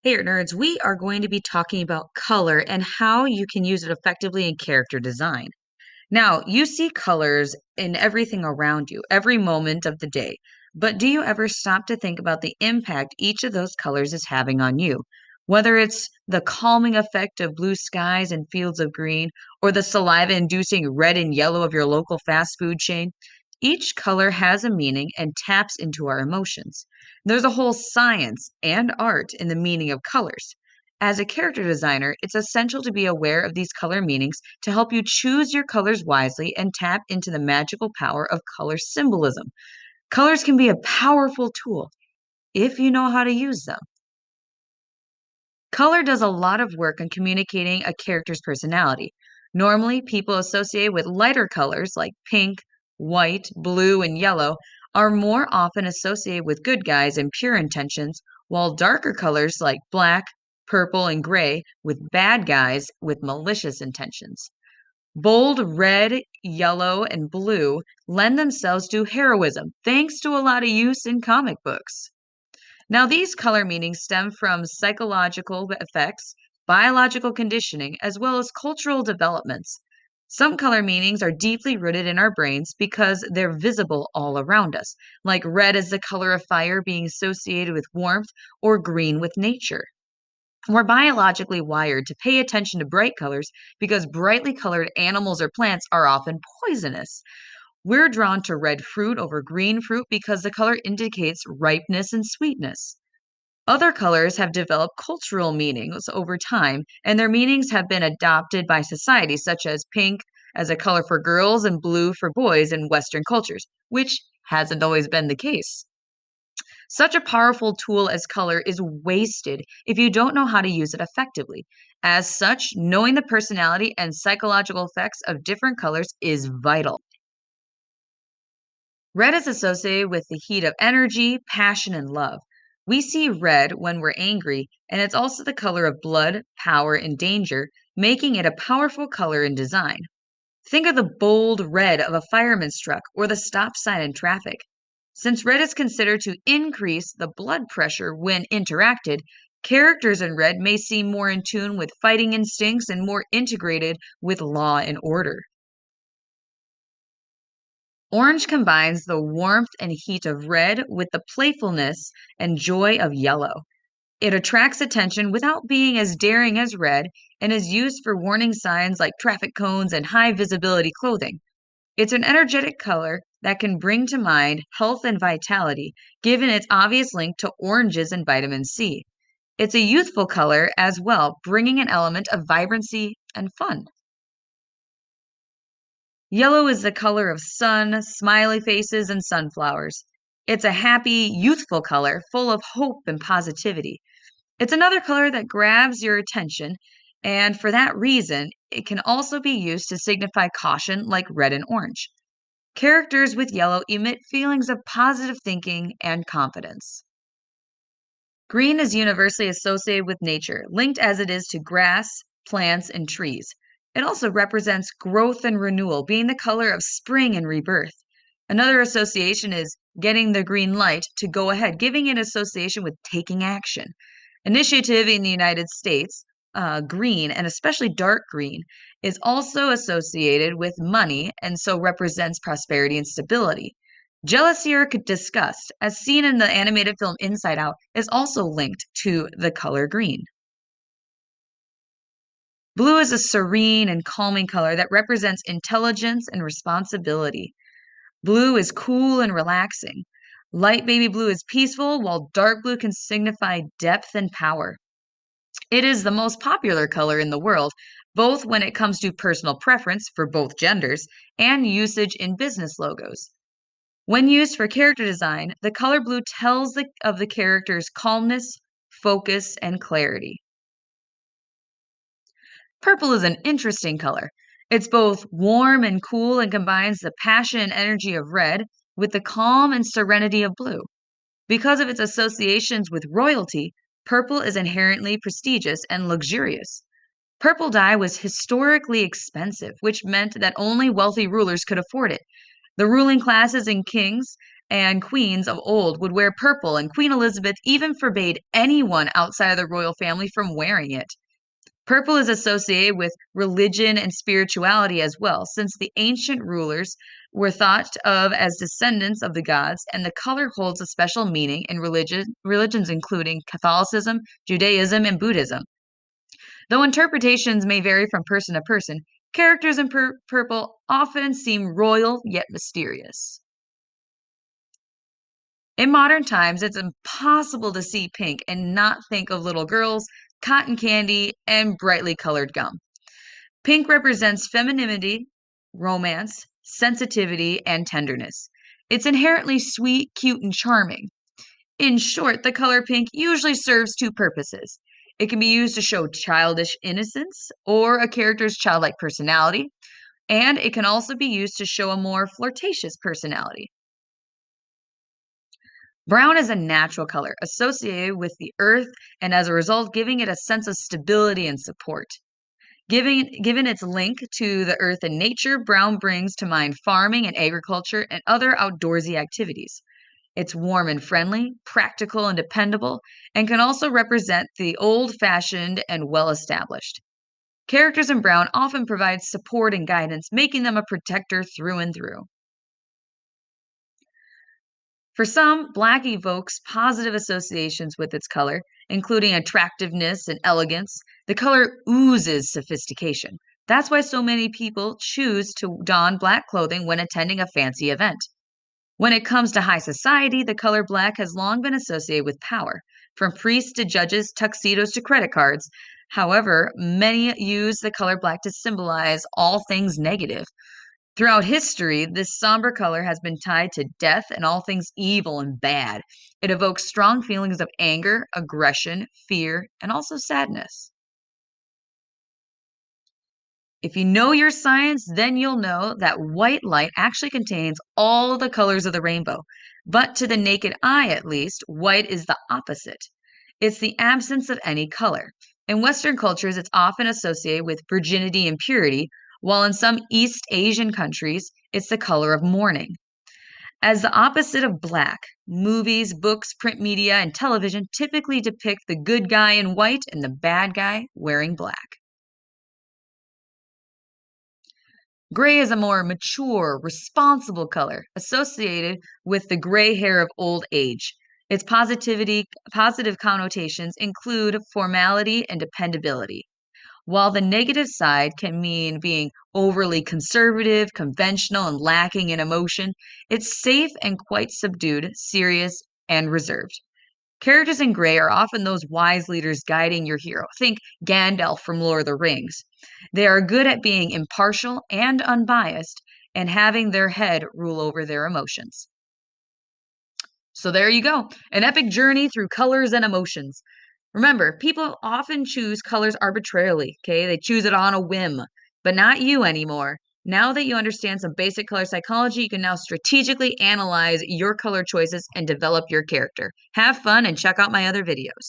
Hey, nerds, we are going to be talking about color and how you can use it effectively in character design. Now, you see colors in everything around you, every moment of the day. But do you ever stop to think about the impact each of those colors is having on you? Whether it's the calming effect of blue skies and fields of green, or the saliva inducing red and yellow of your local fast food chain, each color has a meaning and taps into our emotions. There's a whole science and art in the meaning of colors. As a character designer, it's essential to be aware of these color meanings to help you choose your colors wisely and tap into the magical power of color symbolism. Colors can be a powerful tool if you know how to use them. Color does a lot of work on communicating a character's personality. Normally, people associated with lighter colors like pink, white, blue, and yellow are more often associated with good guys and pure intentions, while darker colors like black, purple, and gray with bad guys with malicious intentions. Bold red, yellow, and blue lend themselves to heroism, thanks to a lot of use in comic books. Now, these color meanings stem from psychological effects, biological conditioning, as well as cultural developments. Some color meanings are deeply rooted in our brains because they're visible all around us, like red as the color of fire being associated with warmth or green with nature. We're biologically wired to pay attention to bright colors because brightly colored animals or plants are often poisonous. We're drawn to red fruit over green fruit because the color indicates ripeness and sweetness. Other colors have developed cultural meanings over time, and their meanings have been adopted by society, such as pink as a color for girls and blue for boys in Western cultures, which hasn't always been the case. Such a powerful tool as color is wasted if you don't know how to use it effectively. As such, knowing the personality and psychological effects of different colors is vital. Red is associated with the heat of energy, passion, and love. We see red when we're angry, and it's also the color of blood, power, and danger, making it a powerful color in design. Think of the bold red of a fireman's truck or the stop sign in traffic. Since red is considered to increase the blood pressure when interacted, characters in red may seem more in tune with fighting instincts and more integrated with law and order. Orange combines the warmth and heat of red with the playfulness and joy of yellow. It attracts attention without being as daring as red and is used for warning signs like traffic cones and high visibility clothing. It's an energetic color that can bring to mind health and vitality, given its obvious link to oranges and vitamin C. It's a youthful color as well, bringing an element of vibrancy and fun. Yellow is the color of sun, smiley faces, and sunflowers. It's a happy, youthful color full of hope and positivity. It's another color that grabs your attention, and for that reason, it can also be used to signify caution like red and orange. Characters with yellow emit feelings of positive thinking and confidence. Green is universally associated with nature, linked as it is to grass, plants, and trees. It also represents growth and renewal, being the color of spring and rebirth. Another association is getting the green light to go ahead, giving it association with taking action. Initiative in the United States, green, and especially dark green, is also associated with money and so represents prosperity and stability. Jealousy or disgust, as seen in the animated film Inside Out, is also linked to the color green. Blue is a serene and calming color that represents intelligence and responsibility. Blue is cool and relaxing. Light baby blue is peaceful, while dark blue can signify depth and power. It is the most popular color in the world, both when it comes to personal preference for both genders and usage in business logos. When used for character design, the color blue tells of the character's calmness, focus, and clarity. Purple is an interesting color. It's both warm and cool and combines the passion and energy of red with the calm and serenity of blue. Because of its associations with royalty, purple is inherently prestigious and luxurious. Purple dye was historically expensive, which meant that only wealthy rulers could afford it. The ruling classes and kings and queens of old would wear purple, and Queen Elizabeth even forbade anyone outside of the royal family from wearing it. Purple is associated with religion and spirituality as well, since the ancient rulers were thought of as descendants of the gods, and the color holds a special meaning in religions including Catholicism, Judaism, and Buddhism. Though interpretations may vary from person to person, characters in purple often seem royal yet mysterious. In modern times, it's impossible to see pink and not think of little girls, cotton candy, and brightly colored gum. Pink represents femininity, romance, sensitivity, and tenderness. It's inherently sweet, cute, and charming. In short, the color pink usually serves two purposes. It can be used to show childish innocence or a character's childlike personality, and it can also be used to show a more flirtatious personality. Brown is a natural color associated with the earth and as a result giving it a sense of stability and support. Given its link to the earth and nature, brown brings to mind farming and agriculture and other outdoorsy activities. It's warm and friendly, practical and dependable, and can also represent the old fashioned and well established. Characters in brown often provide support and guidance, making them a protector through and through. For some, black evokes positive associations with its color, including attractiveness and elegance. The color oozes sophistication. That's why so many people choose to don black clothing when attending a fancy event. When it comes to high society, the color black has long been associated with power, from priests to judges, tuxedos to credit cards. However, many use the color black to symbolize all things negative. Throughout history, this somber color has been tied to death and all things evil and bad. It evokes strong feelings of anger, aggression, fear, and also sadness. If you know your science, then you'll know that white light actually contains all the colors of the rainbow. But to the naked eye, at least, white is the opposite. It's the absence of any color. In Western cultures, it's often associated with virginity and purity, while in some East Asian countries, it's the color of mourning. As the opposite of black, movies, books, print media, and television typically depict the good guy in white and the bad guy wearing black. Gray is a more mature, responsible color associated with the gray hair of old age. Its positive connotations include formality and dependability, while the negative side can mean being overly conservative, conventional, and lacking in emotion. It's safe and quite subdued, serious, and reserved. Characters in gray are often those wise leaders guiding your hero. Think Gandalf from Lord of the Rings. They are good at being impartial and unbiased and having their head rule over their emotions. So there you go, an epic journey through colors and emotions. Remember, people often choose colors arbitrarily, okay? They choose it on a whim, but not you anymore. Now that you understand some basic color psychology, you can now strategically analyze your color choices and develop your character. Have fun and check out my other videos.